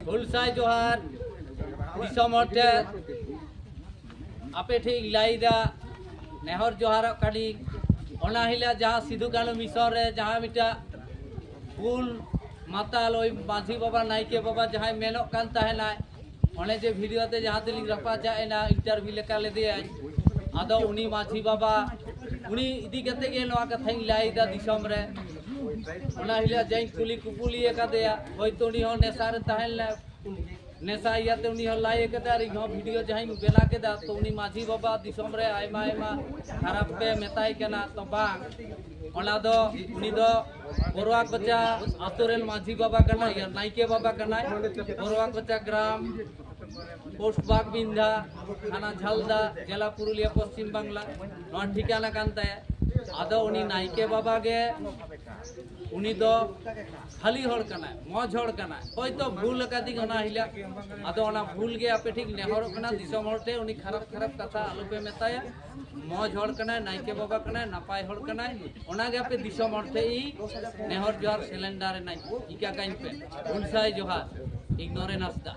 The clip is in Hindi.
हुलसाई जोहार दिसम हटे आपे ठीक लाइदा नेहर जोहार काडी ओना हिला जहाँ सिधु कानू मिशन रे जहाँ मिटा फूल माताल ओई माझी बाबा नाइके बाबा जहाँ मेनोक कान तहना ओने जे वीडियो ते जहाँ दिलिंग रपा जाएना इंटरव्यू लेका ले दिया आदो उनी माझी बाबा उनी इदी कते के नवा कथाई लाइदा दिसम रे ओना हिला जाई कुली कुपुली का दिया होय तो उनी हो नेसार तहल नेसा याते उनी हो लाए के दारी हो वीडियो जहाँ बेला के दा तो उनी माझी बाबा दिसम रे आयमा आयमा खराब पे मेताई केना तो बांग ओना दो उनी दो बोरवा कोचा आतुरेल माझी बाबा कना या नाइके बाबा कना बोरवा कोचा ग्राम पोस्ट बाग बिंधा थाना झालदा जिला पुरुलिया पश्चिम बांगला नोआ ठिकाना कानता आदो उनी नाइके बाबा गे उनी दो खाली हड़ कना मौज हड़ कना होय तो भूल का दिग ना हिला आदो ओना भूल गे आपे ठीक नेहर कना दिसम हड़ते उनी खराब खराब कथा आलू पे मेताया मौज हड़ कना नाइके बाबा कना नापाय हड़ कना ओना गे आपे दिसम हड़ते ई नेहर जोहार सिलेंडर नाइ इका काइन पे हुलसाई जोहार इग्नोरे नास्ता।